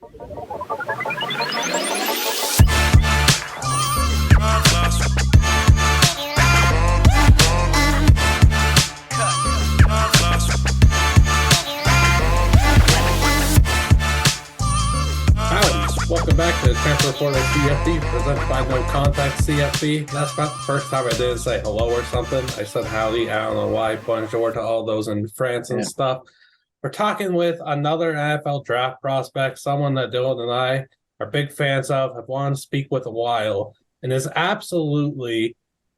Welcome back to the Transfer Portal CFB, presented by NoContextCFB. That's about the first time I didn't say hello or something. I said howdy. I don't know why. Bonjour to all those in France and stuff. We're talking with another NFL draft prospect, someone that Dylan and I are big fans of, have wanted to speak with a while, and is absolutely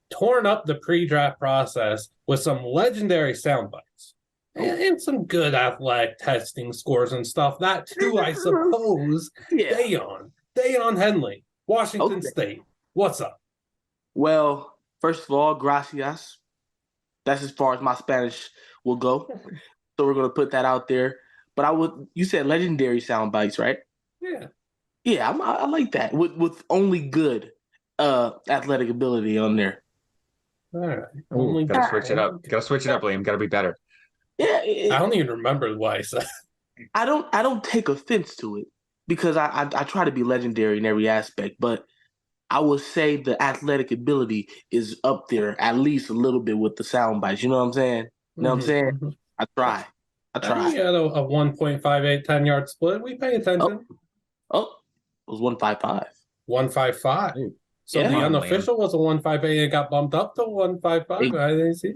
torn up the pre-draft process with some legendary sound bites. And some good athletic testing scores and stuff. That too, I suppose. Daiyan Henley, Washington State. What's up? Well, first of all, gracias. That's as far as my Spanish will go. So we're going to put that out there. But you said legendary sound bites, right? Yeah. Yeah, I like that. With only good athletic ability on there. All right. Gotta switch it up. Liam. Gotta be better. Yeah, I don't even remember what I said. I don't take offense to it because I try to be legendary in every aspect, but I would say the athletic ability is up there at least a little bit with the sound bites. You know what I'm saying? You know what I'm saying? Mm-hmm. I try. You had a 1.58 10-yard split. We pay attention. Oh, it was 155. 155. So Yeah. the unofficial was a 158 and it got bumped up to 155. I didn't see.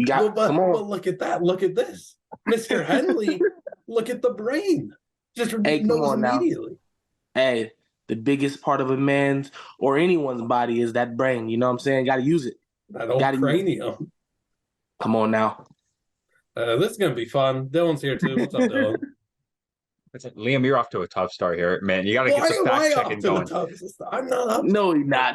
Come on. But look at that. Look at this. Mr. Henley, look at the brain. Just knows immediately. Hey, the biggest part of a man's or anyone's body is that brain. You know what I'm saying? Got to use it. That old cranium. Come on now. This is going to be fun. Dylan's here too. What's up, Dylan? Liam, you're off to a tough start here, man. You got to get some fact checking going. I'm not up. No, he's not,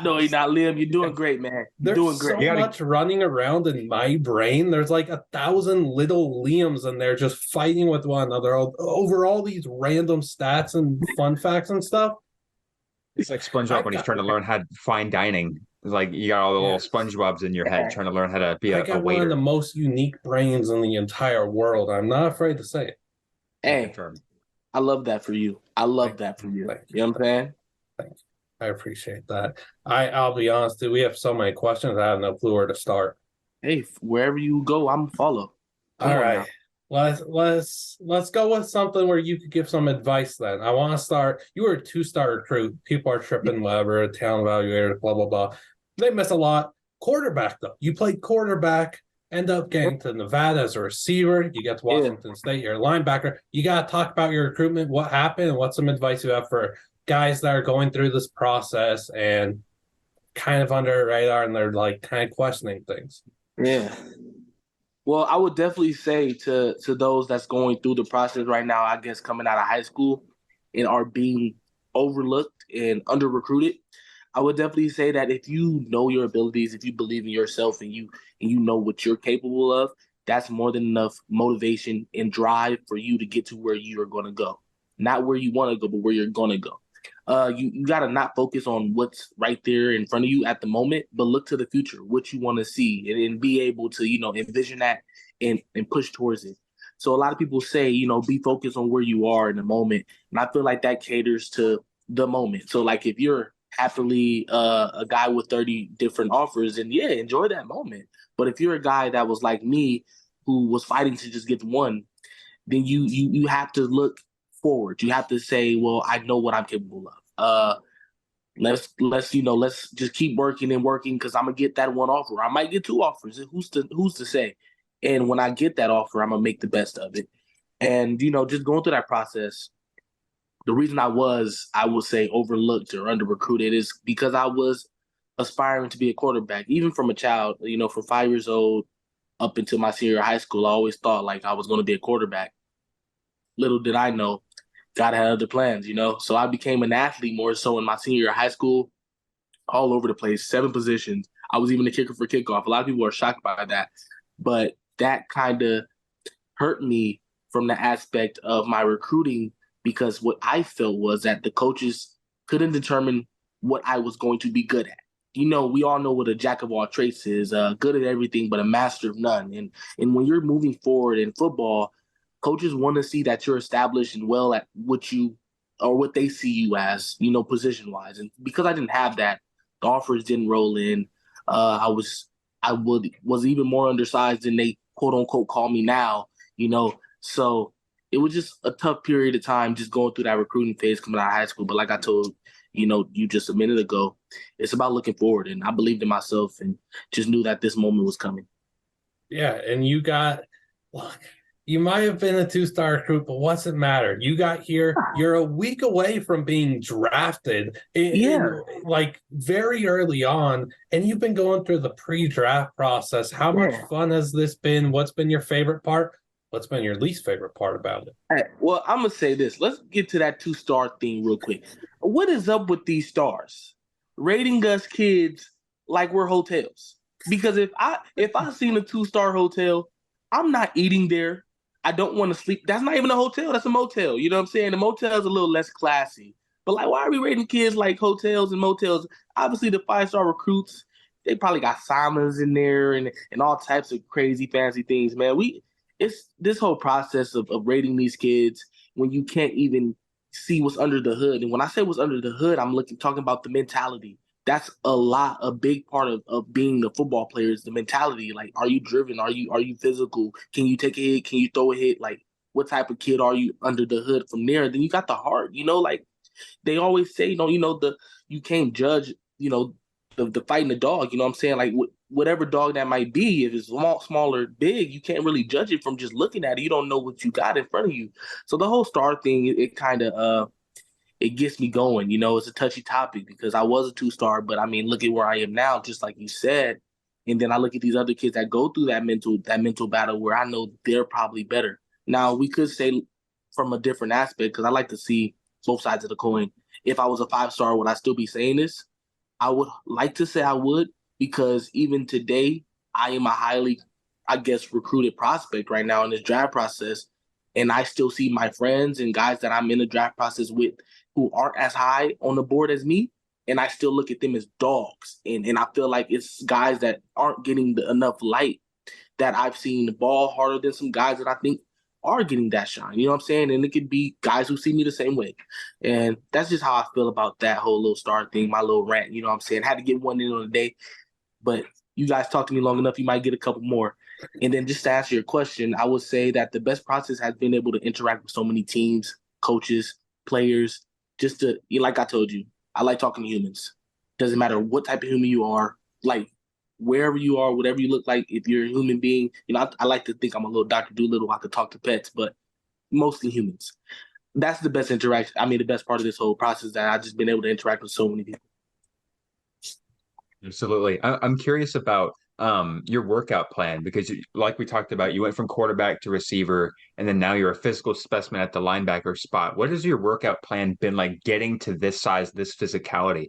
Liam. You're doing great, man. You're doing great. There's so much running around in my brain. There's like 1,000 little Liams in there just fighting with one another over all these random stats and fun facts and stuff. It's like SpongeBob when he's trying to learn how to fine dining. It's like you got all the little SpongeBobs in your head trying to learn how to be a waiter. One of the most unique brains in the entire world. I'm not afraid to say it. Hey. I love that for you. You know what I'm saying? Thank you. I appreciate that. I'll be honest, dude, we have so many questions. I have no clue where to start. Hey, wherever you go, I'm follow. All right. Let's go with something where you could give some advice then. I want to start. You were a 2-star recruit. People are tripping, whatever, talent evaluator, blah, blah, blah. They miss a lot. Quarterback, though. You played quarterback. End up getting to Nevada as a receiver. You get to Washington State, you're a linebacker. You got to talk about your recruitment, what happened, and what's some advice you have for guys that are going through this process and kind of under the radar and they're like kind of questioning things. Yeah. Well, I would definitely say to those that's going through the process right now, I guess coming out of high school and are being overlooked and under-recruited, I would definitely say that if you know your abilities, if you believe in yourself and you know what you're capable of, that's more than enough motivation and drive for you to get to where you are going to go. Not where you want to go, but where you're going to go. You got to not focus on what's right there in front of you at the moment, but look to the future, what you want to see, and be able to, envision that and push towards it. So a lot of people say, be focused on where you are in the moment. And I feel like that caters to the moment. So like if you're happily a guy with 30 different offers, and enjoy that moment. But if you're a guy that was like me who was fighting to just get one, then you have to look forward. You have to say, well, I know what I'm capable of. Let's just keep working because I'm gonna get that one offer. I might get 2 offers. Who's to say? And when I get that offer, I'm gonna make the best of it. And just going through that process, the reason I would say overlooked or under-recruited is because I was aspiring to be a quarterback. Even from a child, from 5 years old up until my senior year of high school, I always thought like I was going to be a quarterback. Little did I know, God had other plans, So I became an athlete more so in my senior year of high school, all over the place, 7 positions. I was even a kicker for kickoff. A lot of people are shocked by that. But that kind of hurt me from the aspect of my recruiting, because what I felt was that the coaches couldn't determine what I was going to be good at. We all know what a jack of all trades is, good at everything but a master of none. And when you're moving forward in football, coaches want to see that you're established and well at what you or what they see you as, position wise. And because I didn't have that, the offers didn't roll in. I was even more undersized than they quote unquote call me now, So it was just a tough period of time just going through that recruiting phase coming out of high school. But like I told you just a minute ago, it's about looking forward. And I believed in myself and just knew that this moment was coming. Yeah, and you might have been a two-star recruit, but what's it matter? You got here. You're a week away from being drafted like very early on, and you've been going through the pre-draft process. How much fun has this been? What's been your favorite part? What's been your least favorite part about it? All right, well, I'm going to say this. Let's get to that two-star thing real quick. What is up with these stars rating us kids like we're hotels? Because if I seen a two-star hotel, I'm not eating there. I don't want to sleep. That's not even a hotel. That's a motel. You know what I'm saying? The motel is a little less classy. But like, why are we rating kids like hotels and motels? Obviously, the 5-star recruits, they probably got saunas in there and all types of crazy fancy things, man. It's this whole process of rating these kids when you can't even see what's under the hood. And when I say what's under the hood, I'm talking about the mentality. That's a big part of being the football player is the mentality. Like, are you driven? Are you physical? Can you take a hit? Can you throw a hit? Like, what type of kid are you under the hood from there? Then you got the heart, like they always say, you can't judge, the fighting the dog, you know what I'm saying? Like whatever dog that might be, if it's small or big, you can't really judge it from just looking at it. You don't know what you got in front of you. So the whole star thing, it kind of, it gets me going. It's a touchy topic because I was a 2-star, but I mean, look at where I am now, just like you said. And then I look at these other kids that go through that mental battle where I know they're probably better. Now, we could say from a different aspect, because I like to see both sides of the coin. If I was a 5-star, would I still be saying this? I would like to say I would, because even today, I am a highly, I guess, recruited prospect right now in this draft process. And I still see my friends and guys that I'm in the draft process with who aren't as high on the board as me, and I still look at them as dogs. And I feel like it's guys that aren't getting enough light that I've seen the ball harder than some guys that I think are getting that shine. You know what I'm saying? And it could be guys who see me the same way. And that's just how I feel about that whole little star thing, my little rant. You know what I'm saying? I had to get one in on the day, but you guys talk to me long enough, you might get a couple more. And then just to answer your question, I would say that the best process has been able to interact with so many teams, coaches, players, just to, like I told you, I like talking to humans. Doesn't matter what type of human you are, like wherever you are, whatever you look like, if you're a human being, I like to think I'm a little Dr. Doolittle. I could talk to pets, but mostly humans. That's the best interaction. I mean, the best part of this whole process that I've just been able to interact with so many people. Absolutely. I'm curious about your workout plan because like we talked about, you went from quarterback to receiver, and then now you're a physical specimen at the linebacker spot. What has your workout plan been like getting to this size, this physicality?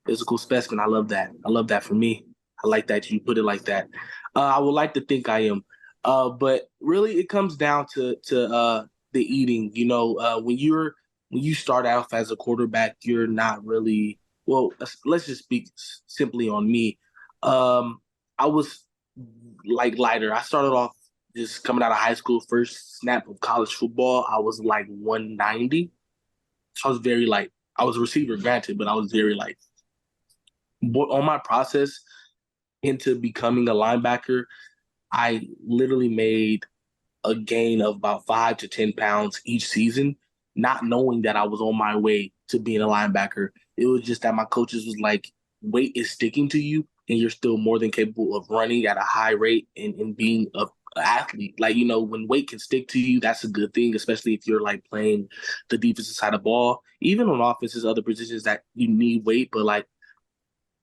Physical specimen. I love that. I love that for me. I like that you put it like that. I would like to think I am. But really it comes down to the eating. When you start out as a quarterback, you're not really, well, let's just speak simply on me. I was like lighter. I started off just coming out of high school, first snap of college football. I was like 190. So I was very light. I was a receiver, granted, but I was very light. But on my process into becoming a linebacker, I literally made a gain of about 5 to 10 pounds each season, not knowing that I was on my way to being a linebacker. It was just that my coaches was like, weight is sticking to you and you're still more than capable of running at a high rate and being an athlete. Like, when weight can stick to you, that's a good thing, especially if you're like playing the defensive side of the ball. Even on offenses, other positions that you need weight, but like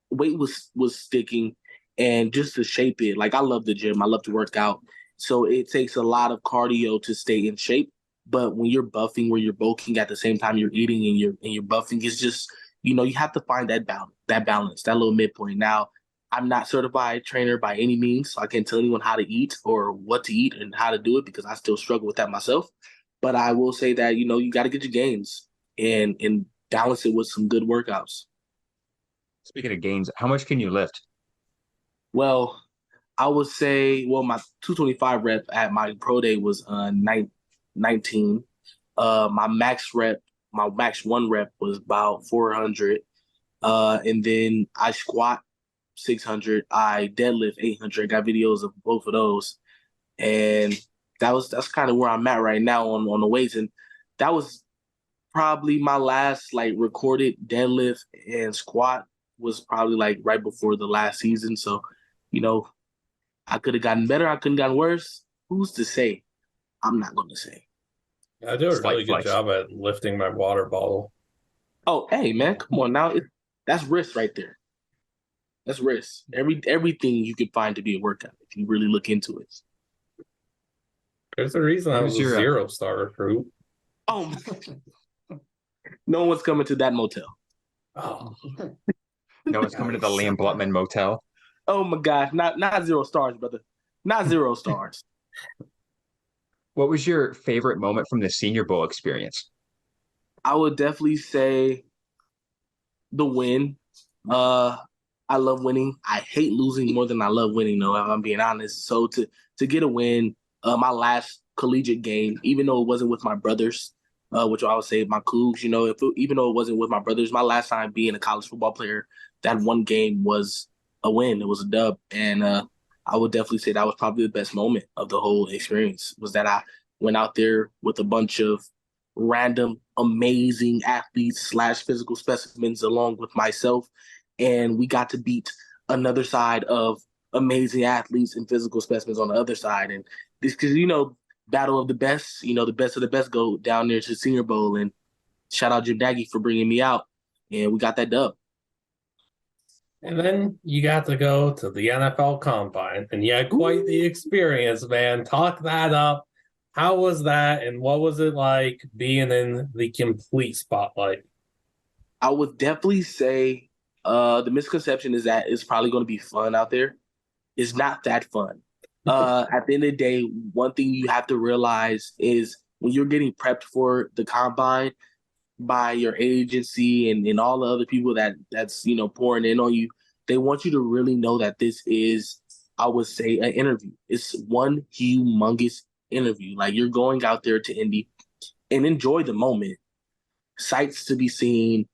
weight was sticking. And just to shape it, like I love the gym, I love to work out. So it takes a lot of cardio to stay in shape. But when you're buffing, where you're bulking at the same time you're eating and you're buffing, it's just, you have to find that balance, that little midpoint. Now, I'm not certified trainer by any means, so I can't tell anyone how to eat or what to eat and how to do it because I still struggle with that myself. But I will say that, you got to get your gains and balance it with some good workouts. Speaking of gains, how much can you lift? Well, I would say, my 225 rep at my pro day was 19. My max rep my max one rep was about 400. And then I squat 600. I deadlift 800. Got videos of both of those. And that's kind of where I'm at right now on the weights. And that was probably my last like recorded deadlift and squat was probably like right before the last season. So, I could have gotten better. I couldn't gotten worse. Who's to say? I'm not going to say. I do a Slight really good flex. job at lifting my water bottle. Oh, hey man, come on now. That's risk right there. That's risk. Everything you could find to be a workout if you really look into it. There's a reason I What was is a your, 0-star recruit. Oh, no one's coming to that motel. Oh, No one's coming to the Liam Blutman Motel? Oh my gosh, not 0 stars, brother. Not 0 stars. What was your favorite moment from the Senior Bowl experience? I would definitely say the win. I love winning. I hate losing more than I love winning, though, if I'm being honest. So to get a win, my last collegiate game, even though it wasn't with my brothers, which I would say my Cougs, even though it wasn't with my brothers, my last time being a college football player, that one game was a win. It was a dub. And I would definitely say that was probably the best moment of the whole experience, was that I went out there with a bunch of random, amazing athletes / physical specimens along with myself. And we got to beat another side of amazing athletes and physical specimens on the other side. And this, because, battle of the best, the best of the best go down there to Senior Bowl. And shout out Jim Nagy for bringing me out. And we got that dub. and then you got to go to the NFL Combine, and you had quite the experience, man. Talk that up. How was that, and what was it like being in the complete spotlight? I would definitely say the misconception is that it's probably going to be fun out there. It's not that fun. At the end of the day, one thing you have to realize is when you're getting prepped for the combine by your agency and all the other people that's pouring in on you, they want you to really know that this is, I would say, an interview. It's one humongous interview. Like, you're going out there to Indy and enjoy the moment. Sights to be seen.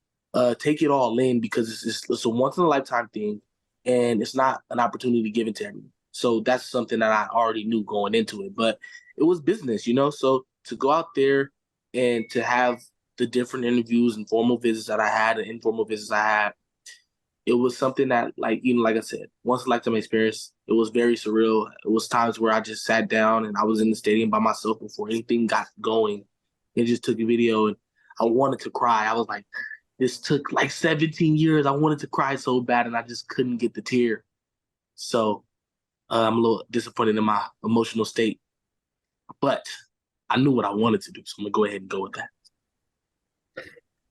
Take it all in, because it's a once in a lifetime thing, and it's not an opportunity given to everyone. So that's something that I already knew going into it, but it was business, So to go out there and to have the different interviews and formal visits that I had and informal visits I had, it was something that, like I said, once in a lifetime experience. It was very surreal. It was times where I just sat down and I was in the stadium by myself before anything got going and just took a video, and I wanted to cry. I was like, this took like 17 years. I wanted to cry so bad, and I just couldn't get the tear. So I'm a little disappointed in my emotional state. But I knew what I wanted to do, so I'm going to go ahead and go with that.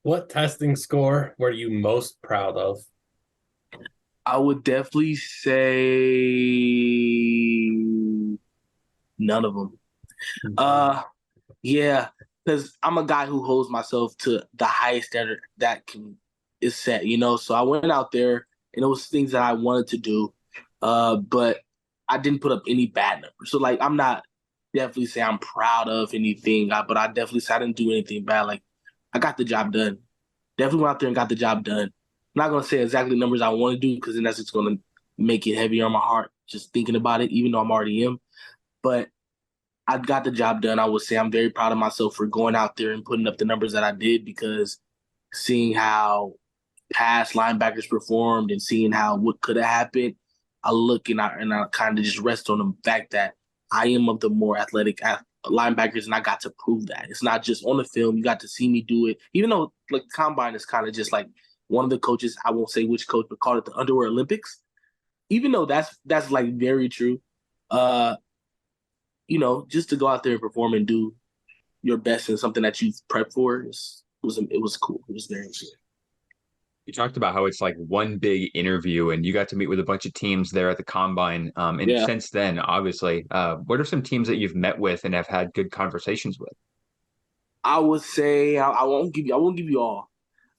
What testing score were you most proud of? I would definitely say none of them. Yeah, because I'm a guy who holds myself to the highest standard that is set, So I went out there, and it was things that I wanted to do, but I didn't put up any bad numbers. So, like, I'm not definitely saying I'm proud of anything, but I definitely say I didn't do anything bad. Like, I got the job done. Definitely went out there and got the job done. I'm not going to say exactly the numbers I want to do, because then that's just going to make it heavier on my heart just thinking about it, even though I'm already in. But I got the job done. I would say I'm very proud of myself for going out there and putting up the numbers that I did, because seeing how past linebackers performed and seeing how what could have happened, I look and I kind of just rest on the fact that I am of the more athletic linebackers, and I got to prove that. It's not just on the film. You got to see me do it. Even though, like, combine is kind of just like one of the coaches, I won't say which coach, but called it the underwear Olympics. Even though that's like very true. Just to go out there and perform and do your best in something that you've prepped for, it was cool. It was very cool. You talked about how it's like one big interview, and you got to meet with a bunch of teams there at the Combine. And since then, obviously, what are some teams that you've met with and have had good conversations with? I would say I won't give you all.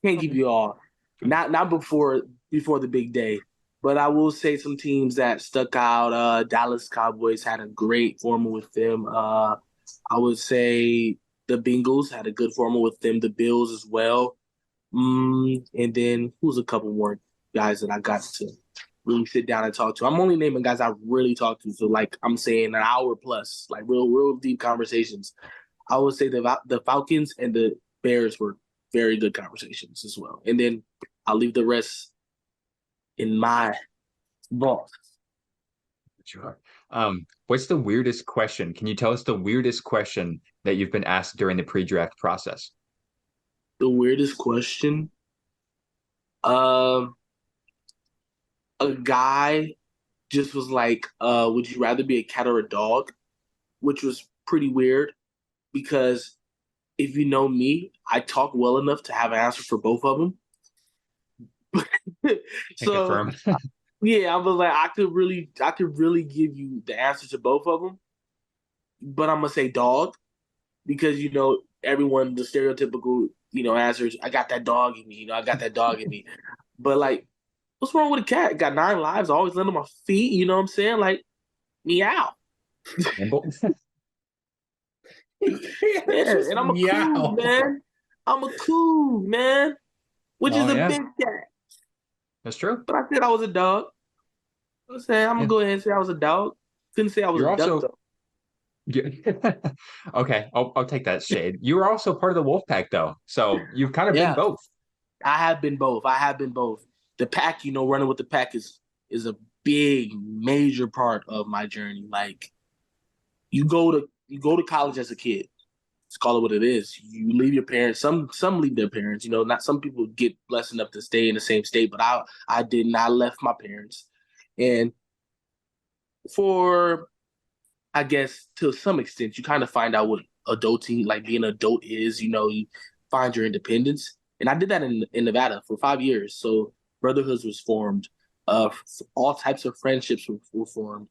Can't give you all. Not before the big day. But I will say some teams that stuck out. Dallas Cowboys had a great formal with them. I would say the Bengals had a good formal with them. The Bills as well. And then who's a couple more guys that I got to really sit down and talk to? I'm only naming guys I really talked to. So like I'm saying an hour plus, like real deep conversations. I would say the Falcons and the Bears were very good conversations as well. And then I'll leave the rest in my vault. Sure. What's the weirdest question? Can you tell us the weirdest question that you've been asked during the pre-draft process? The weirdest question? A guy just was like, would you rather be a cat or a dog? Which was pretty weird because if you know me, I talk well enough to have an answer for both of them. So yeah, I was like, I could really give you the answer to both of them, but I'm gonna say dog because everyone the stereotypical answers. I got that dog in me, I got that dog in me. But like, what's wrong with a cat? Got 9 lives, always land on my feet. You know what I'm saying? Like, meow. Yeah, and I'm a cool man. I'm a cool man, which is a big cat. That's true. But I said I was a dog. I'm gonna go ahead and say I was a dog. Couldn't say I was a duck though. Okay, I'll take that shade. You were also part of the wolf pack though, so you've kind of been both. I have been both. The pack, running with the pack is a big, major part of my journey. Like, you go to college as a kid. Let's call it what it is. You leave your parents. Some leave their parents. Not some people get blessed enough to stay in the same state, but I didn't. I left my parents, and for, I guess, to some extent, you kind of find out what adulting, like being an adult is. You find your independence, and I did that in Nevada for 5 years. So brotherhoods was formed. All types of friendships were formed.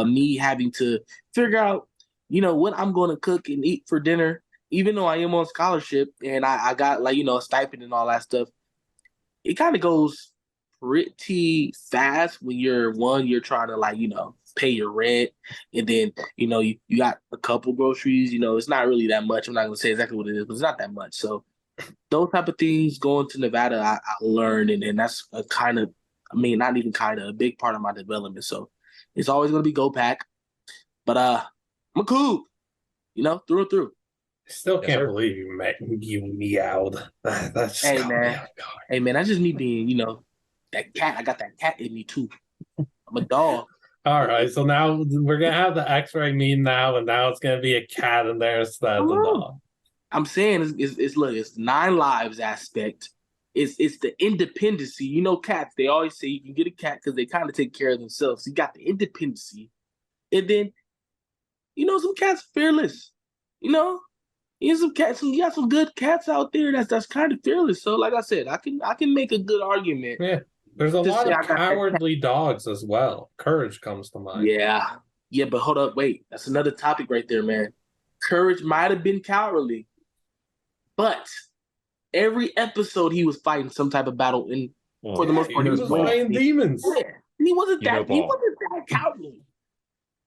Me having to figure out what I'm going to cook and eat for dinner, even though I am on scholarship and I got a stipend and all that stuff. It kind of goes pretty fast when you're trying to pay your rent, and then you got a couple groceries. It's not really that much. I'm not going to say exactly what it is, but it's not that much. So those type of things going to Nevada, I learned, and that's a kind of, not even kind of, a big part of my development. So it's always going to be go pack, but I'm a cool, through and through. I still can't believe you meowed. That's hey man, that's just me being, that cat. I got that cat in me too. I'm a dog. All right, so now we're gonna have the X-ray meme now, and now it's gonna be a cat in there instead of the dog. I'm saying it's 9 lives aspect. It's the independency. Cats. They always say you can get a cat because they kind of take care of themselves. You got the independency, and then some cats are fearless. You got some good cats out there that's kind of fearless. So like I said, I can make a good argument. Yeah. There's a lot of cowardly dogs as well. Courage comes to mind. Yeah, but hold up, wait. That's another topic right there, man. Courage might have been cowardly, but every episode he was fighting some type of battle, and for the most part, he was fighting demons. Yeah, he wasn't that cowardly.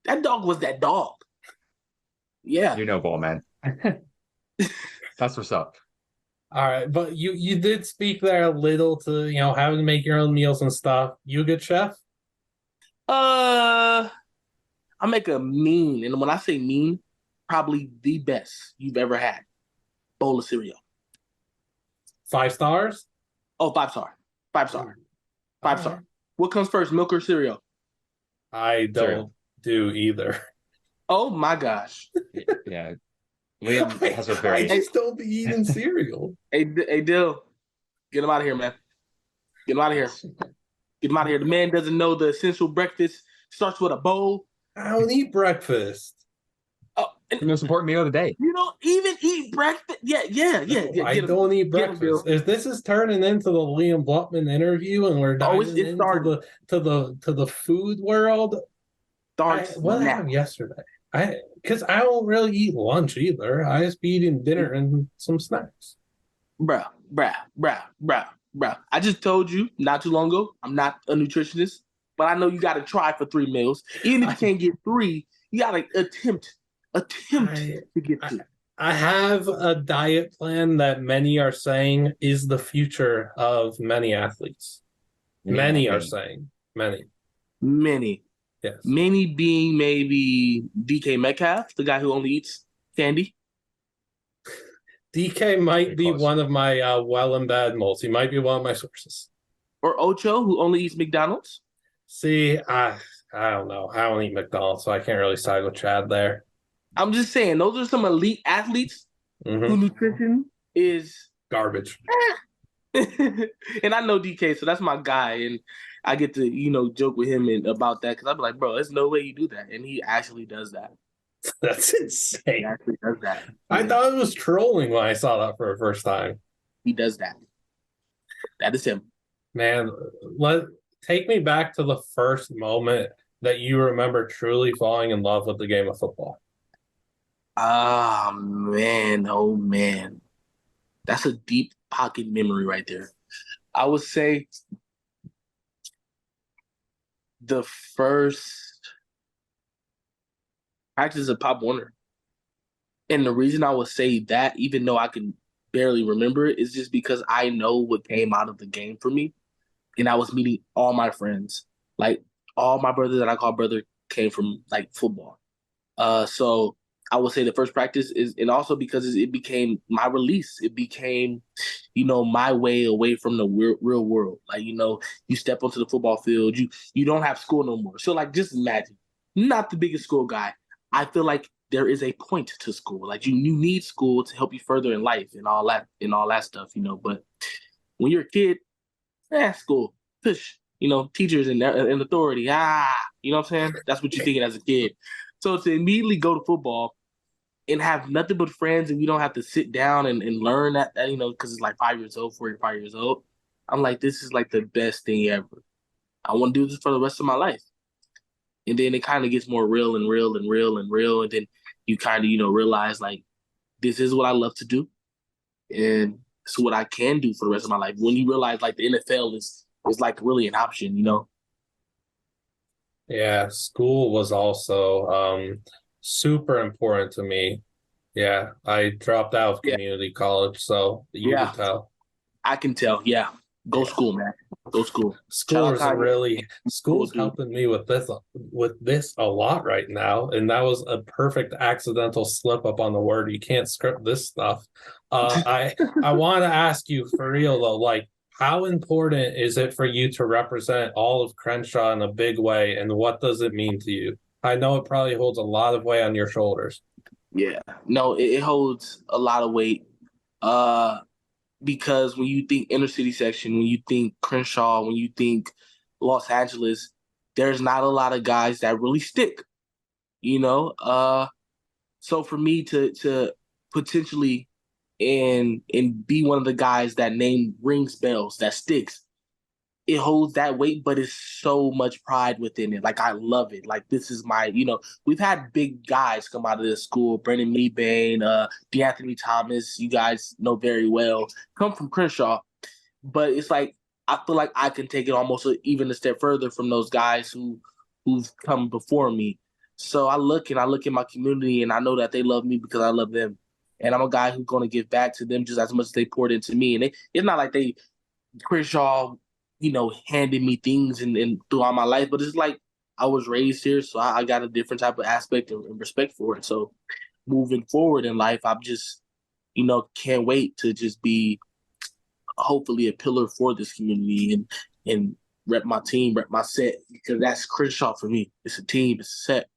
That dog was that dog. Yeah. Ball, man. That's what's up. All right, but you did speak there a little to having to make your own meals and stuff. You a good chef? I make a mean, and when I say mean, probably the best you've ever had bowl of cereal. 5 stars? Oh, 5 star. 5 star. 5 star. Right. What comes first, milk or cereal? I don't do either. Oh my gosh. Yeah. Liam has a very. I just don't be eating cereal. Hey, Dill, get him out of here, man. Get him out of here. Get him out of here. The man doesn't know the essential breakfast starts with a bowl. I don't eat breakfast. Oh, the most important meal of the day. You don't even eat breakfast. Yeah. I don't eat breakfast. If this is turning into the Liam Blutman interview and we're diving into the food world, what did I have yesterday? Because I don't really eat lunch either. I just be eating dinner and some snacks. Bruh. I just told you not too long ago, I'm not a nutritionist, but I know you got to try for 3 meals. Even if you can't get 3, you got to attempt to get 2. I have a diet plan that many are saying is the future of many athletes. Many are saying. Many. Yes. Many being maybe DK Metcalf, the guy who only eats candy. DK might be one of my well and bad moles. He might be one of my sources. Or Ocho, who only eats McDonald's. See, I don't know. I don't eat McDonald's, so I can't really side with Chad there. I'm just saying, those are some elite athletes who nutrition is garbage. And I know DK, so that's my guy, and I get to joke with him about that because I'm like, bro, there's no way you do that, and he actually does that. That's insane. He actually does that. I thought it was trolling when I saw that for the first time. He does that. That is him. Man, take me back to the first moment that you remember truly falling in love with the game of football. Oh man. That's a deep pocket memory right there. I would say the first practice of Pop Warner. And the reason I would say that, even though I can barely remember it, is just because I know what came out of the game for me. And I was meeting all my friends. Like, all my brothers that I call brother came from, like, football. So I would say the first practice is, and also because it became my release. It became, my way away from the real world. Like, you step onto the football field, you don't have school no more. So, like, just imagine, not the biggest school guy. I feel like there is a point to school. Like, you need school to help you further in life and all that stuff, But when you're a kid, school, push, teachers and authority, you know what I'm saying? That's what you're thinking as a kid. So to immediately go to football and have nothing but friends, and we don't have to sit down and learn that because it's like 5 years old, 4 or 5 years old. I'm like, this is like the best thing ever. I want to do this for the rest of my life. And then it kind of gets more real and real and real and real. And then you kind of, realize like, this is what I love to do. And it's what I can do for the rest of my life. When you realize like the NFL is like really an option, Yeah, school was also super important to me. Yeah, I dropped out of community college, so you can tell. I can tell, yeah. Go school, man. Go school. School's helping me with this a lot right now, and that was a perfect accidental slip up on the word. You can't script this stuff. I want to ask you for real though, like, how important is it for you to represent all of Crenshaw in a big way, and what does it mean to you? I know it probably holds a lot of weight on your shoulders. Yeah, no, it holds a lot of weight. Because when you think inner city section, when you think Crenshaw, when you think Los Angeles, there's not a lot of guys that really stick, So for me to potentially and be one of the guys that name rings bells, that sticks, it holds that weight, but it's so much pride within it. Like, I love it. Like, this is my, we've had big guys come out of this school. Brandon Meebane, DeAnthony Thomas, you guys know very well, come from Crenshaw. But it's like, I feel like I can take it almost even a step further from those guys who've come before me. So I look at my community, and I know that they love me because I love them. And I'm a guy who's going to give back to them just as much as they poured into me. And it's not like Crenshaw, handed me things and throughout my life, but it's like I was raised here, so I got a different type of aspect and respect for it. So moving forward in life, I'm just, can't wait to just be hopefully a pillar for this community and rep my team, rep my set, because that's Crenshaw for me. It's a team, it's a set.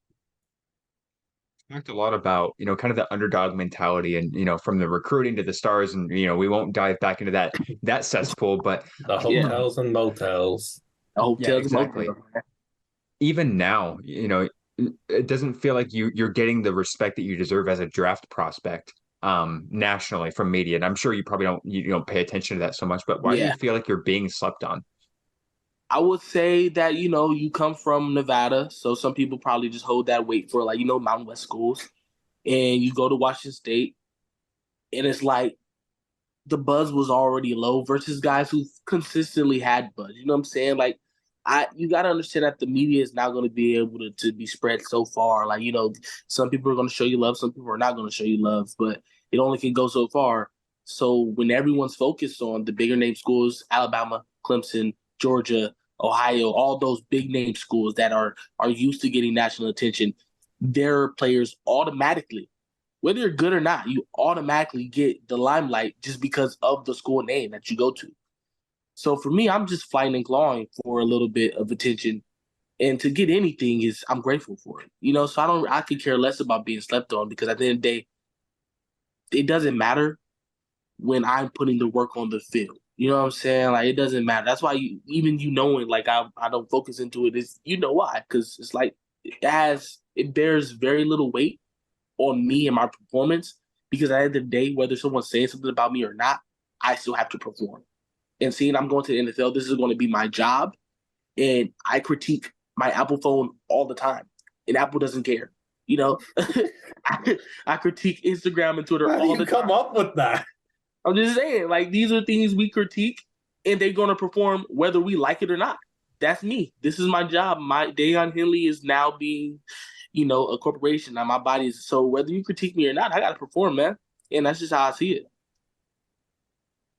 Talked a lot about, kind of the underdog mentality and, from the recruiting to the stars, and, we won't dive back into that cesspool, but the hotels and motels. Exactly. Even now, it doesn't feel like you're getting the respect that you deserve as a draft prospect nationally from media. And I'm sure you probably don't pay attention to that so much, but why do you feel like you're being slept on? I would say that, you come from Nevada, so some people probably just hold that weight for, like, Mountain West schools. And you go to Washington State, and it's like the buzz was already low versus guys who consistently had buzz. You know what I'm saying? Like, you got to understand that the media is not going to be able to be spread so far. Like, some people are going to show you love, some people are not going to show you love. But it only can go so far. So when everyone's focused on the bigger name schools, Alabama, Clemson, Georgia, Ohio, all those big name schools that are used to getting national attention, their players automatically, whether you're good or not, you automatically get the limelight just because of the school name that you go to. So for me, I'm just fighting and clawing for a little bit of attention. And to get anything I'm grateful for it. So I could care less about being slept on, because at the end of the day, it doesn't matter when I'm putting the work on the field. You know what I'm saying? Like, it doesn't matter. That's why knowing, like, I don't focus into it is, why? Because it's like, it bears very little weight on me and my performance, because at the end of the day, whether someone's saying something about me or not, I still have to perform. And seeing I'm going to the NFL, this is going to be my job. And I critique my Apple phone all the time, and Apple doesn't care. I critique Instagram and Twitter all the time. Come up with that? I'm just saying, like, these are things we critique, and they're going to perform whether we like it or not. That's me. This is my job. My Daiyan Henley is now being, a corporation. Now my body is. So whether you critique me or not, I got to perform, man. And that's just how I see it.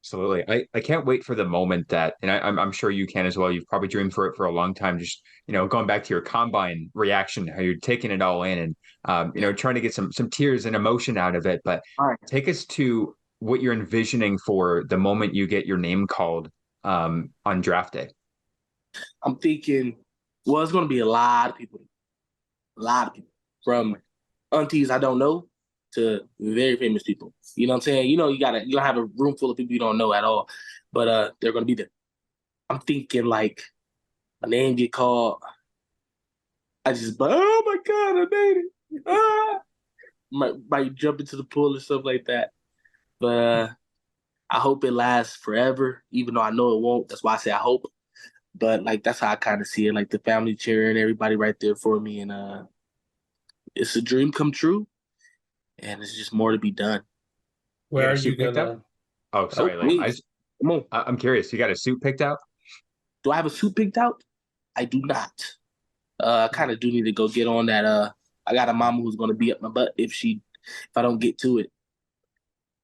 Absolutely. I can't wait for the moment that, and I'm sure you can as well. You've probably dreamed for it for a long time. Just, going back to your combine reaction, how you're taking it all in and, trying to get some tears and emotion out of it. But take us to what you're envisioning for the moment you get your name called on draft day. I'm thinking, well, it's going to be a lot of people from aunties I don't know to very famous people. You know what I'm saying? You don't have a room full of people you don't know at all, but they're going to be there. I'm thinking, like, my name get called, I just, oh my God, I made it. Might jump into the pool and stuff like that. But I hope it lasts forever, even though I know it won't. That's why I say I hope. But, like, that's how I kind of see it, like the family cheering, everybody right there for me. And it's a dream come true. And it's just more to be done. Where are you gonna? Oh, sorry, Come on. I'm curious. You got a suit picked out? Do I have a suit picked out? I do not. I kind of do need to go get on that. I got a mama who's gonna be up my butt if I don't get to it.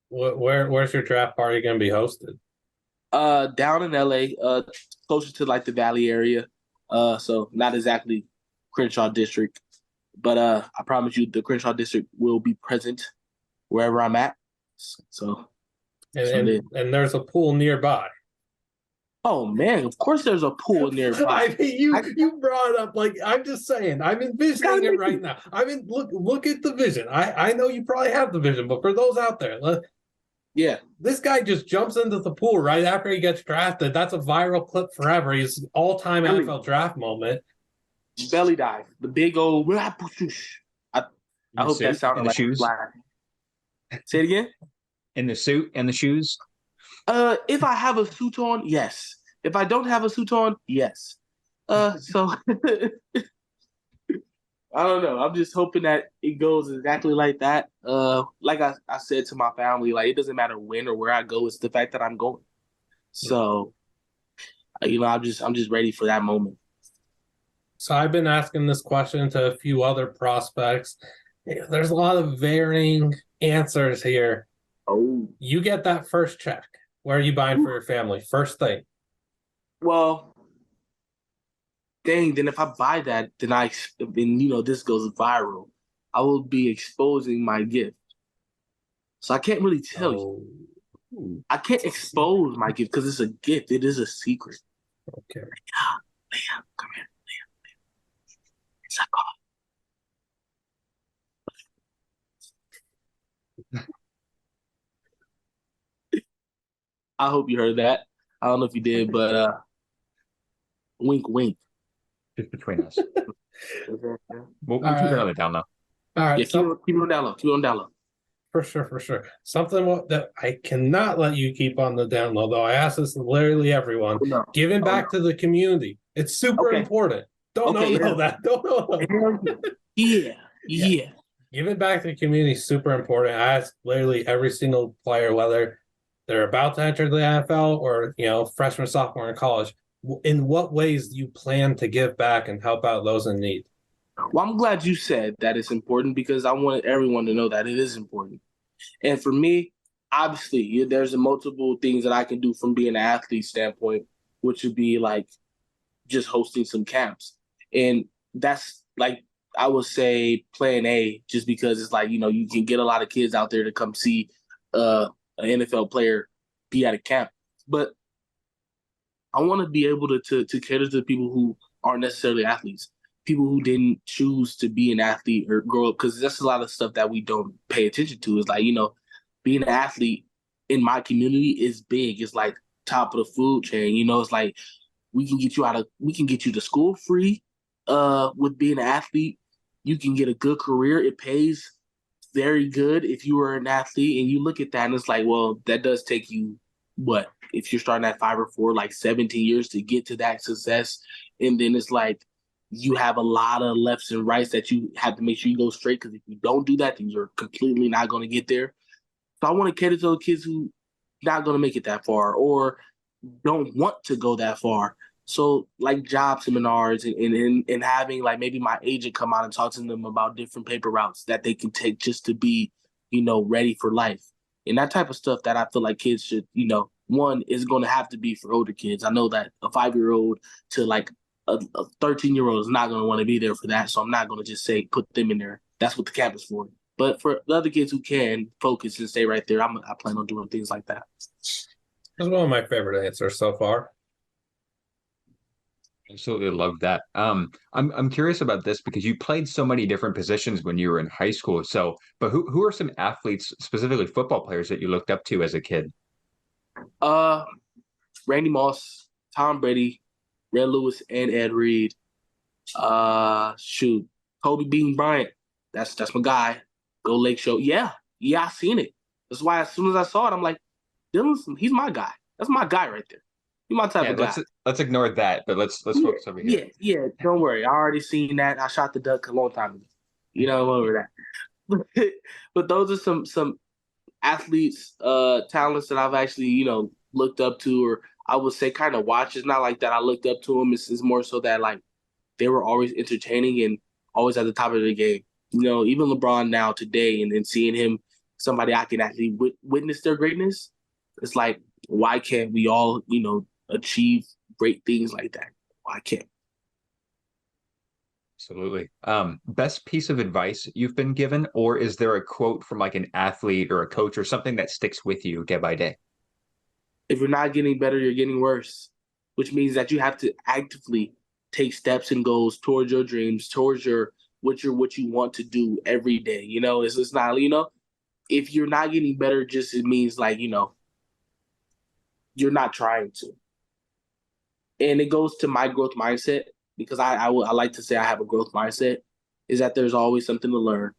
Where's your draft party gonna be hosted? Down in LA, closer to like the Valley area. So not exactly Crenshaw District. But I promise you, the Crenshaw District will be present wherever I'm at. So, and there's a pool nearby. Oh man, of course there's a pool nearby. I mean, you brought up, like, I'm just saying, I'm envisioning it right now. I mean, look at the vision. I know you probably have the vision, but for those out there, this guy just jumps into the pool right after he gets drafted. That's a viral clip forever. He's all-time NFL draft moment. Belly dive, the big old. I hope that sounded like shoes. Say it again. In the suit and the shoes. If I have a suit on, yes. If I don't have a suit on, yes. So I don't know. I'm just hoping that it goes exactly like that. Like I said to my family, like, it doesn't matter when or where I go. It's the fact that I'm going. So, I'm just ready for that moment. So I've been asking this question to a few other prospects. There's a lot of varying answers here. Oh. You get that first check. Where are you buying for your family? First thing. Well, dang, then if I buy that, then this goes viral. I will be exposing my gift. So I can't really tell you. I can't expose my gift because it's a gift. It is a secret. Okay. Liam, come here. It's a call. I hope you heard that. I don't know if you did, but wink, wink. Just between us. We'll keep it on the down low. All right. Yeah, keep it on down low. Keep it on down low. For sure. Something that I cannot let you keep on the down low, though. I ask this to literally everyone. Giving back to the community. It's super important. Don't know that. Don't know. Yeah. Giving back to the community is super important. I ask literally every single player, whether they're about to enter the NFL or, freshman, sophomore in college, in what ways do you plan to give back and help out those in need? Well, I'm glad you said that it's important because I want everyone to know that it is important. And for me, obviously, there's multiple things that I can do from being an athlete standpoint, which would be like just hosting some camps. And that's like, I would say plan A, just because it's like, you can get a lot of kids out there to come see an NFL player be at a camp. But I want to be able to cater to people who aren't necessarily athletes, people who didn't choose to be an athlete or grow up, because that's a lot of stuff that we don't pay attention to. It's like, being an athlete in my community is big. It's like top of the food chain. It's like we can get you to school free with being an athlete. You can get a good career. It pays very good if you are an athlete. And you look at that and it's like, well, that does take you, what, if you're starting at 5 or 4, like 17 years to get to that success. And then it's like you have a lot of lefts and rights that you have to make sure you go straight, because if you don't do that, then you're completely not going to get there. So I want to cater to those kids who not going to make it that far or don't want to go that far. So like job seminars and having like maybe my agent come out and talk to them about different paper routes that they can take just to be, ready for life. And that type of stuff that I feel like kids should, one is going to have to be for older kids. I know that a 5-year-old to like a 13-year-old is not going to want to be there for that. So I'm not going to just say put them in there. That's what the camp is for. But for the other kids who can focus and stay right there, I plan on doing things like that. That's one of my favorite answers so far. Absolutely love that. I'm curious about this because you played so many different positions when you were in high school. So, but who are some athletes, specifically football players, that you looked up to as a kid? Randy Moss, Tom Brady, Red Lewis, and Ed Reed. Kobe Bean Bryant. That's my guy. Go Lake Show. Yeah, I seen it. That's why as soon as I saw it, I'm like, Dylan, he's my guy. That's my guy right there. He's my type of guy. Let's ignore that, but let's focus over here. Yeah. Don't worry. I already seen that. I shot the duck a long time ago. Over that. But those are some athletes, talents that I've actually, looked up to, or I would say kind of watched. It's not like that I looked up to them. It's more so that like they were always entertaining and always at the top of the game. Even LeBron now today and seeing him, somebody I can actually witness their greatness. It's like, why can't we all, achieve great things like that? Why can't? Absolutely. Best piece of advice you've been given, or is there a quote from like an athlete or a coach or something that sticks with you day by day? If you're not getting better, you're getting worse, which means that you have to actively take steps and goals towards your dreams, towards what you want to do every day. It's not, if you're not getting better, just it means like, you're not trying to. And it goes to my growth mindset, because I like to say I have a growth mindset, is that there's always something to learn.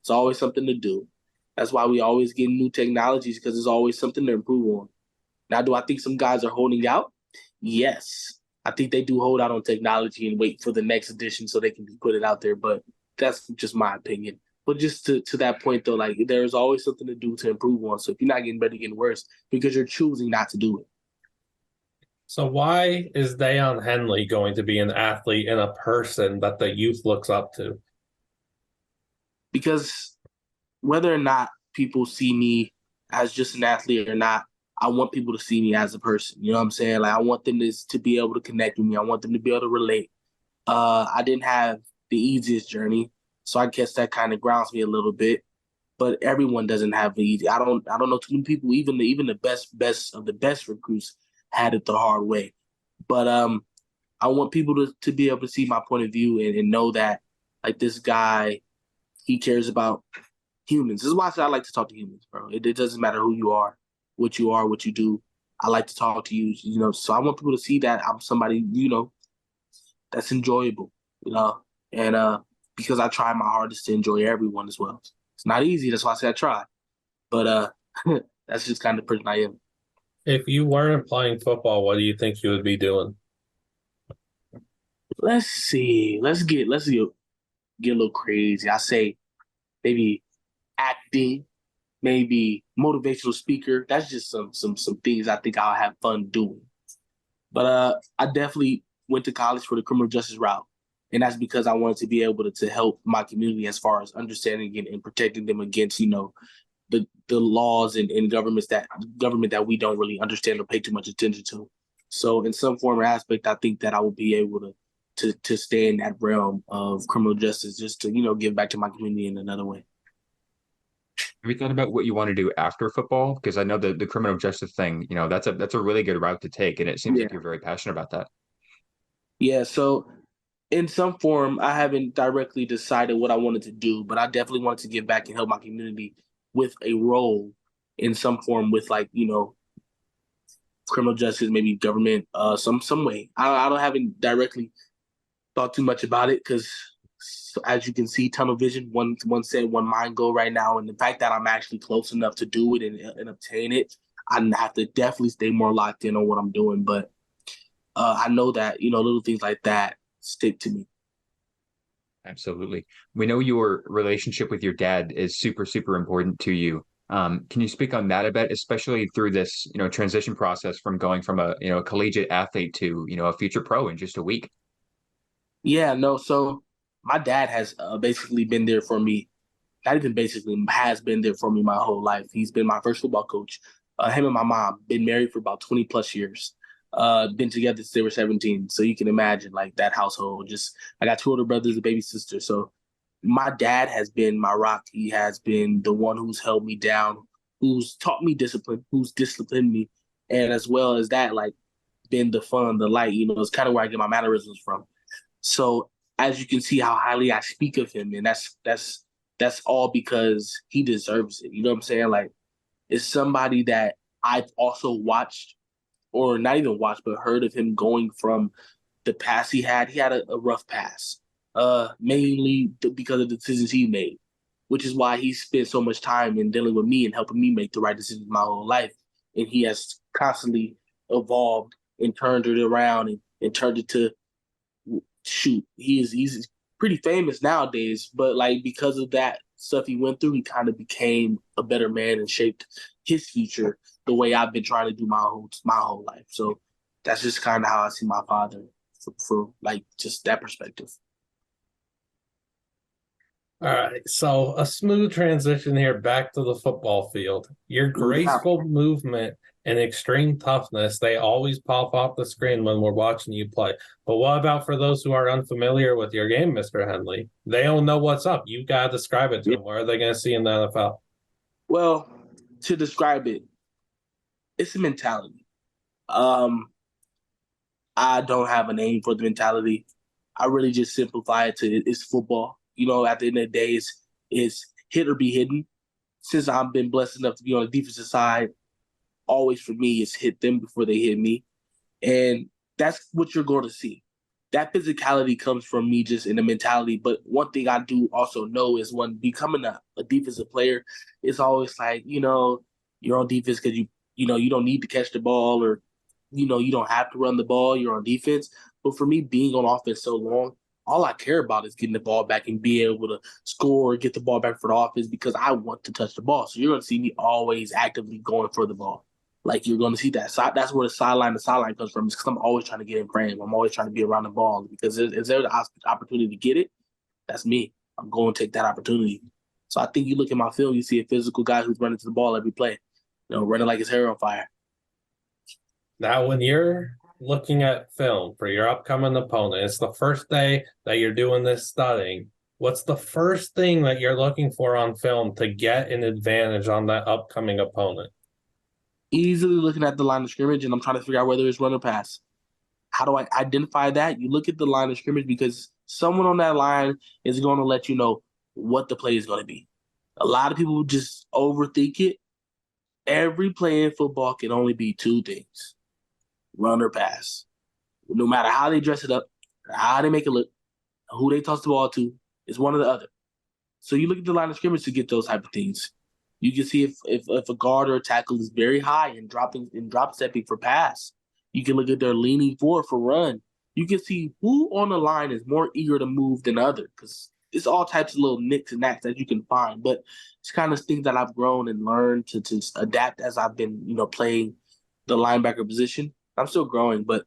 It's always something to do. That's why we always get new technologies, because there's always something to improve on. Now, do I think some guys are holding out? Yes. I think they do hold out on technology and wait for the next edition so they can put it out there. But that's just my opinion. But just to that point, though, like there's always something to do to improve on. So if you're not getting better, you're getting worse because you're choosing not to do it. So why is Daiyan Henley going to be an athlete and a person that the youth looks up to? Because whether or not people see me as just an athlete or not, I want people to see me as a person. You know what I'm saying? Like I want them to be able to connect with me. I want them to be able to relate. I didn't have the easiest journey, so I guess that kind of grounds me a little bit. But everyone doesn't have the easy. I don't know too many people. Even the best of the best recruits had it the hard way. But I want people to be able to see my point of view and know that like this guy, he cares about humans. This is why I say I like to talk to humans, bro. It doesn't matter who you are, what you do. I like to talk to you, so I want people to see that I'm somebody, that's enjoyable, and because I try my hardest to enjoy everyone as well. It's not easy. That's why I say I try. But that's just kind of the person I am. If you weren't playing football, what do you think you would be doing? Let's see. Let's get a little crazy. I say maybe acting, maybe motivational speaker. That's just some things I think I'll have fun doing. But I definitely went to college for the criminal justice route. And that's because I wanted to be able to help my community as far as understanding and protecting them against, the laws and government that we don't really understand or pay too much attention to. So in some form or aspect, I think that I will be able to stay in that realm of criminal justice, just to, give back to my community in another way. Have you thought about what you want to do after football? Because I know the criminal justice thing, that's a really good route to take, and it seems like you're very passionate about that. Yeah, so in some form, I haven't directly decided what I wanted to do, but I definitely wanted to give back and help my community with a role in some form with, like, criminal justice, maybe government, some way. I don't haven't directly thought too much about it because, as you can see, tunnel vision, one said, one mind go right now. And the fact that I'm actually close enough to do it and obtain it, I have to definitely stay more locked in on what I'm doing. But I know that, little things like that stick to me. Absolutely. We know your relationship with your dad is super, super important to you. Can you speak on that a bit, especially through this, transition process from going from a collegiate athlete to, a future pro in just a week? Yeah, no. So my dad has basically been there for me. Not even basically, has been there for me my whole life. He's been my first football coach. Him and my mom been married for about 20 plus years. Been together since they were 17. So you can imagine, like, that household. Just, I got two older brothers, a baby sister. So my dad has been my rock. He has been the one who's held me down, who's taught me discipline, who's disciplined me, and as well as that, like, been the fun, the light. It's kind of where I get my mannerisms from. So as you can see how highly I speak of him, and that's all because he deserves it. You know what I'm saying? Like, it's somebody that I've also watched, or not even watched, but heard of him going from the past he had. He had a rough past, mainly because of the decisions he made, which is why he spent so much time in dealing with me and helping me make the right decisions my whole life. And he has constantly evolved and turned it around and turned it to, shoot, he's pretty famous nowadays, but, like, because of that stuff he went through, he kind of became a better man and shaped his future the way I've been trying to do my whole life. So that's just kind of how I see my father for like just that perspective. All right, so a smooth transition here back to the football field. Your graceful movement and extreme toughness, they always pop off the screen when we're watching you play. But what about for those who are unfamiliar with your game, Mr. Henley? They don't know what's up. You got to describe it to them. What are they going to see in the NFL? Well, to describe it, it's a mentality. I don't have a name for the mentality. I really just simplify it to it's football. At the end of the day, it's hit or be hidden. Since I've been blessed enough to be on the defensive side, always for me, it's hit them before they hit me. And that's what you're going to see. That physicality comes from me just in the mentality. But one thing I do also know is when becoming a defensive player, it's always like, you're on defense because you don't need to catch the ball, or, you don't have to run the ball. You're on defense. But for me, being on offense so long, all I care about is getting the ball back and be able to score, get the ball back for the offense, because I want to touch the ball. So you're going to see me always actively going for the ball. Like, you're going to see that. That's where the sideline comes from, because I'm always trying to get in frame. I'm always trying to be around the ball, because is there the opportunity to get it? That's me. I'm going to take that opportunity. So I think you look at my film, you see a physical guy who's running to the ball every play, running like his hair on fire. Now, when you're looking at film for your upcoming opponent, it's the first day that you're doing this studying. What's the first thing that you're looking for on film to get an advantage on that upcoming opponent? Easily looking at the line of scrimmage, and I'm trying to figure out whether it's run or pass. How do I identify that? You look at the line of scrimmage, because someone on that line is going to let you know what the play is going to be. A lot of people just overthink it. Every play in football can only be two things: run or pass. No matter how they dress it up, how they make it look, who they toss the ball to, it's one or the other. So you look at the line of scrimmage to get those type of things. You can see if a guard or a tackle is very high and drop stepping for pass. You can look at their leaning forward for run. You can see who on the line is more eager to move than other, because it's all types of little nicks and knacks that you can find. But it's kind of things that I've grown and learned to adapt as I've been, playing the linebacker position. I'm still growing, but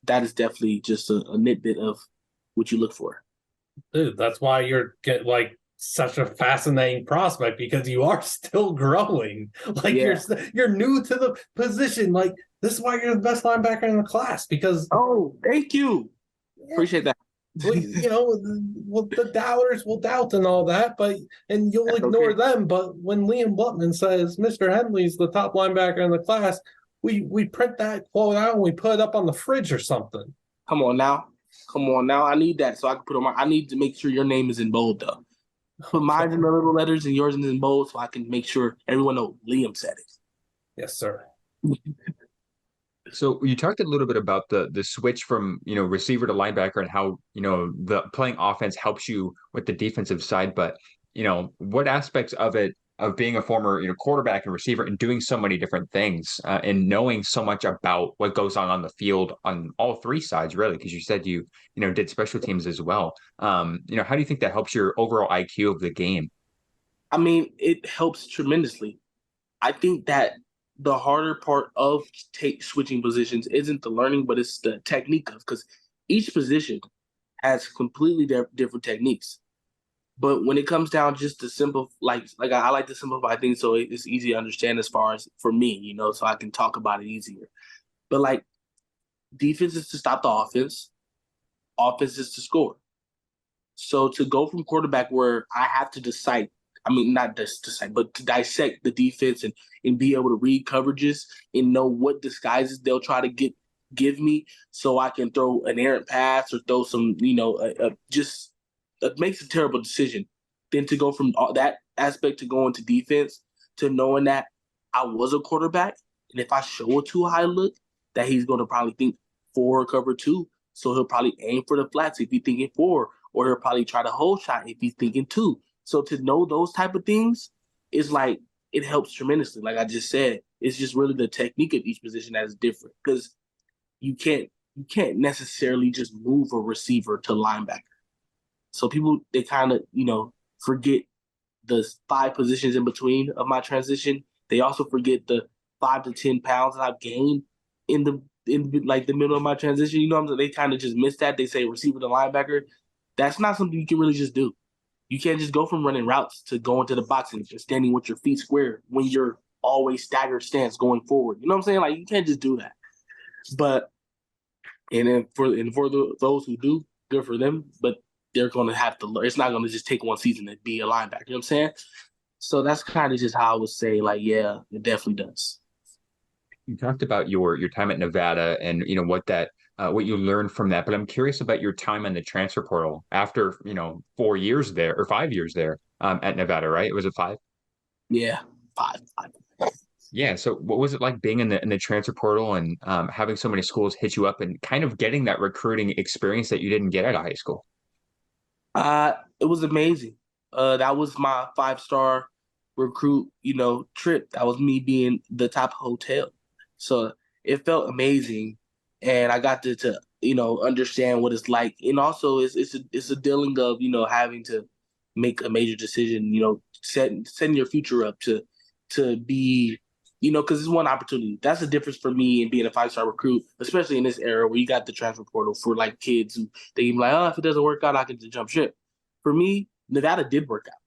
that is definitely just a nitbit of what you look for. Dude, that's why you're such a fascinating prospect because you are still growing. Like you're new to the position. Like this is why you're the best linebacker in the class because. Oh, thank you. Appreciate that. Well, the doubters will doubt and all that, and you'll ignore them. But when Liam Blutman says Mr. Henley's the top linebacker in the class, we print that quote out and we put it up on the fridge or something. Come on now. I need that so I can put on I need to make sure your name is in bold though. Put mine in the little letters and yours in bold so I can make sure everyone knows Liam said it. Yes, sir. So you talked a little bit about the switch from, receiver to linebacker and how, the playing offense helps you with the defensive side. But, what aspects of it, of being a former, quarterback and receiver and doing so many different things and knowing so much about what goes on the field on all three sides, really, because you said you did special teams as well. How do you think that helps your overall IQ of the game? I mean, it helps tremendously. I think that the harder part of switching positions isn't the learning, but it's the technique of, because each position has completely different techniques. But when it comes down just to simple, like I like to simplify things so it's easy to understand as far as for me, so I can talk about it easier. But like defense is to stop the offense is to score. So to go from quarterback where I have to decide, not just decide, but to dissect the defense and be able to read coverages and know what disguises they'll try to give me so I can throw an errant pass or throw some, just it makes a terrible decision. Then to go from that aspect to going to defense to knowing that I was a quarterback, and if I show a too high look, that he's going to probably think 4 cover 2, so he'll probably aim for the flats if he's thinking 4, or he'll probably try to hold shot if he's thinking 2. So to know those type of things is like it helps tremendously. Like I just said, it's just really the technique of each position that is different because you can't necessarily just move a receiver to linebacker. So people, they kind of, forget the 5 positions in between of my transition. They also forget the 5 to 10 pounds that I've gained in the middle of my transition. You know what I'm saying? They kind of just miss that. They say receiver to linebacker. That's not something you can really just do. You can't just go from running routes to going to the box and just standing with your feet square when you're always staggered stance going forward. You know what I'm saying? Like you can't just do that. But those who do, good for them. But they're going to have to learn. It's not going to just take one season to be a linebacker. You know what I'm saying? So that's kind of just how I would say, like, yeah, it definitely does. You talked about your time at Nevada and what you learned from that, but I'm curious about your time in the transfer portal after 4 years there or 5 years there at Nevada, right? Was it 5? Yeah, 5. Yeah. So what was it like being in the transfer portal and having so many schools hit you up and kind of getting that recruiting experience that you didn't get out of high school? It was amazing. That was my 5-star recruit, trip. That was me being the top hotel. So it felt amazing. And I got to understand what it's like. And also it's a dealing of, having to make a major decision, setting your future up to be, because it's one opportunity. That's the difference for me in being a 5-star recruit, especially in this era where you got the transfer portal for like kids who they can be like, oh, if it doesn't work out, I can just jump ship. For me, Nevada did work out.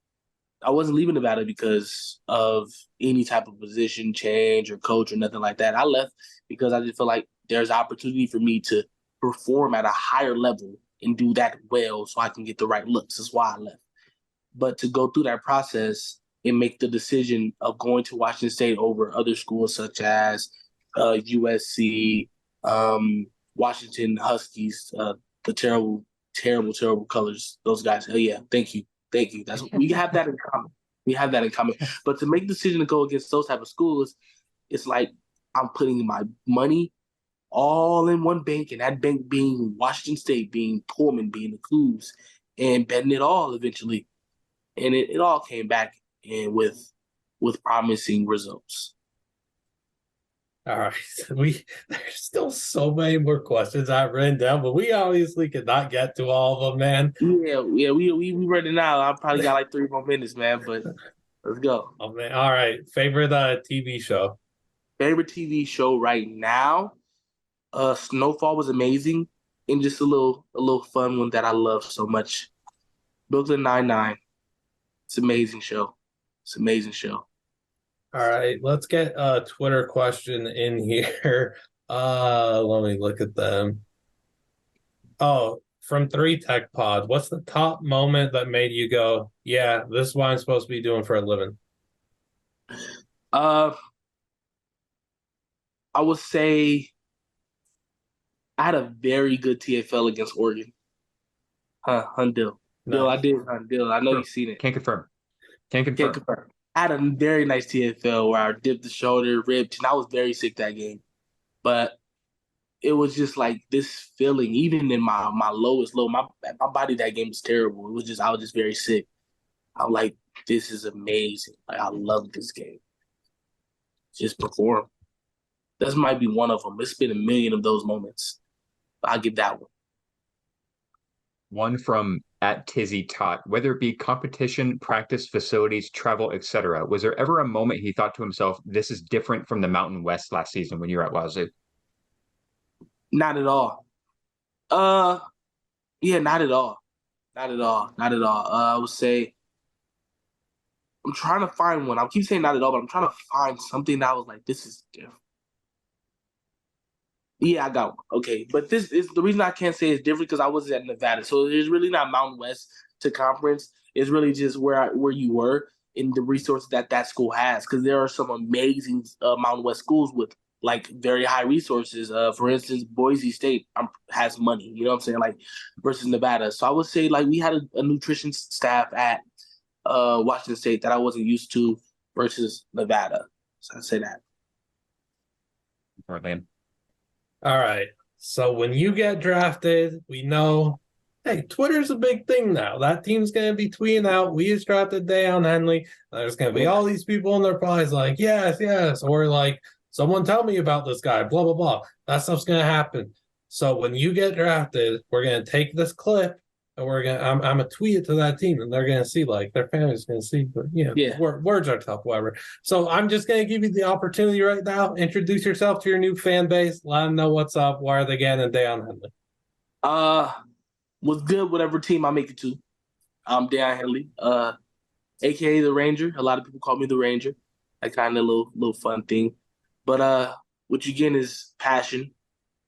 I wasn't leaving Nevada because of any type of position change or coach or nothing like that. I left because I just feel like there's opportunity for me to perform at a higher level and do that well so I can get the right looks. That's why I left. But to go through that process and make the decision of going to Washington State over other schools such as USC, Washington Huskies, the terrible colors, those guys. Oh, yeah, thank you. We have that in common. But to make the decision to go against those type of schools, it's like I'm putting my money all in one bank, and that bank being Washington State, being Pullman, being the Cougs, and betting it all eventually. And it all came back and with promising results. All right. There's still so many more questions I've written down, but we obviously could not get to all of them, man. Yeah, we running out. I probably got like 3 more minutes, man, but let's go. Oh man. All right. Favorite TV show? Favorite TV show right now? Snowfall was amazing, and just a little fun one that I love so much. Brooklyn Nine-Nine. It's an amazing show. It's an amazing show. All right, let's get a Twitter question in here. Let me look at them. Oh, from 3 Tech Pod, what's the top moment that made you go, yeah, this is what I'm supposed to be doing for a living? I would say I had a very good TFL against Oregon. Dill. Dill, I Nice. did. Dill, I know you've seen it. Can't confirm. Can't confirm. I had a very nice TFL where I dipped the shoulder, ripped, and I was very sick that game. But it was just like this feeling, even in my lowest low, my body that game was terrible. It was just I was just very sick. I'm like, this is amazing. Like I love this game. Just perform. This might be one of them. It's been a million of those moments. I'll give that one. One from at Tizzy Tot, whether it be competition, practice, facilities, travel, etc. Was there ever a moment he thought to himself, this is different from the Mountain West last season when you were at Wazoo? Not at all. Yeah, not at all. Not at all. Not at all. I would say I'm trying to find one. I keep saying not at all, but I'm trying to find something that I was like, this is different. Yeah, I got one. Okay. But this is the reason I can't say it's different because I was at Nevada. So it's really not Mountain West to conference. It's really just where you were in the resources that school has. Because there are some amazing Mountain West schools with like very high resources. For instance, Boise State has money, you know what I'm saying? Like versus Nevada. So I would say like we had a nutrition staff at Washington State that I wasn't used to versus Nevada. So I'd say that. All right, Liam. All right. So when you get drafted, we know, hey, Twitter's a big thing now. That team's going to be tweeting out, we just drafted Daiyan Henley. There's going to be all these people in their replies like, yes, yes. Or like, someone tell me about this guy, blah, blah, blah. That stuff's going to happen. So when you get drafted, we're going to take this clip and I'm going to tweet it to that team and they're going to see, like, their family's going to see, but words are tough, whatever. So I'm just going to give you the opportunity right now. Introduce yourself to your new fan base. Let them know what's up. Why are they getting Daiyan Henley? Was good whatever team I make it to. I'm Daiyan Henley, aka the Ranger. A lot of people call me the Ranger. I kind of little fun thing. But what you get is passion,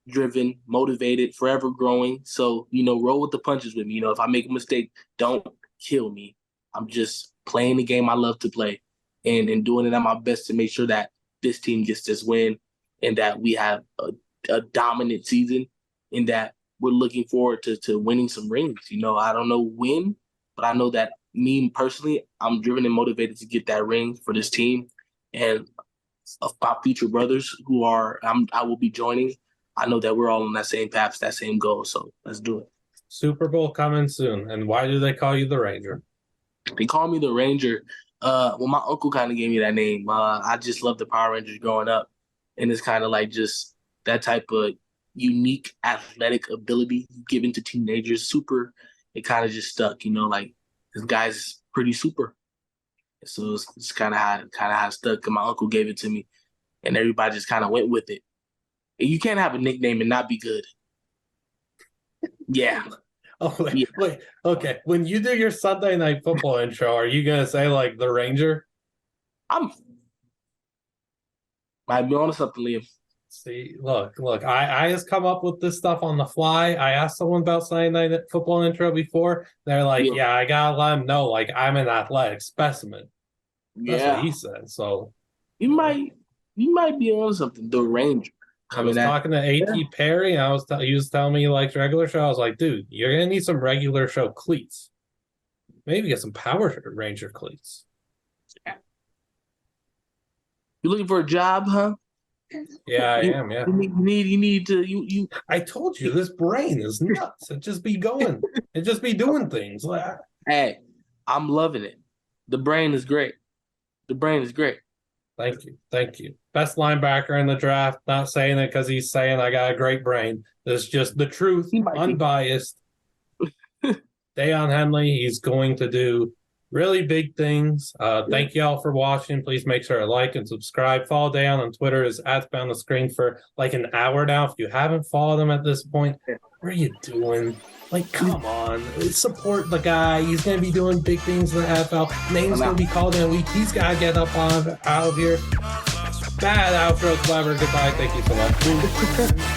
driven, motivated, forever growing. So, roll with the punches with me. If I make a mistake, don't kill me. I'm just playing the game I love to play and doing it at my best to make sure that this team gets this win and that we have a dominant season and that we're looking forward to winning some rings. I don't know when, but I know that me personally, I'm driven and motivated to get that ring for this team. And of my future brothers who I will be joining, I know that we're all on that same path, that same goal. So let's do it. Super Bowl coming soon. And why do they call you the Ranger? They call me the Ranger. Well, my uncle kind of gave me that name. I just loved the Power Rangers growing up. And it's kind of like just that type of unique athletic ability given to teenagers. Super. It kind of just stuck, like this guy's pretty super. So it's kind of how it stuck. And my uncle gave it to me. And everybody just kind of went with it. You can't have a nickname and not be good. Yeah. Oh, wait. Okay. When you do your Sunday Night Football intro, are you going to say, like, the Ranger? Might be on something, Liam. See, look. I just come up with this stuff on the fly. I asked someone about Sunday Night Football intro before. They're like, yeah I got to let them know, like, I'm an athletic specimen. That's what he said. So you might be on something. The Ranger. I was talking to A.T. Perry, and he was telling me he likes regular show. I was like, dude, you're gonna need some regular show cleats. Maybe get some Power Ranger cleats. Yeah. You looking for a job, huh? Yeah, I am. Yeah. You need to. I told you this brain is nuts. It just be going. It just be doing things. Hey, I'm loving it. The brain is great. Thank you. Best linebacker in the draft. Not saying it because he's saying I got a great brain. It's just the truth, unbiased. Daiyan Henley, he's going to do really big things. Thank you all for watching. Please make sure to like and subscribe. Follow Daiyan on Twitter. His @'s been on the screen for like an hour now. If you haven't followed him at this point, what are you doing? Like, come on, support the guy. He's going to be doing big things in the NFL. Name's going to be called in a week. He's got to get up on out of here. Bad outro, clever. Goodbye. Thank you so much.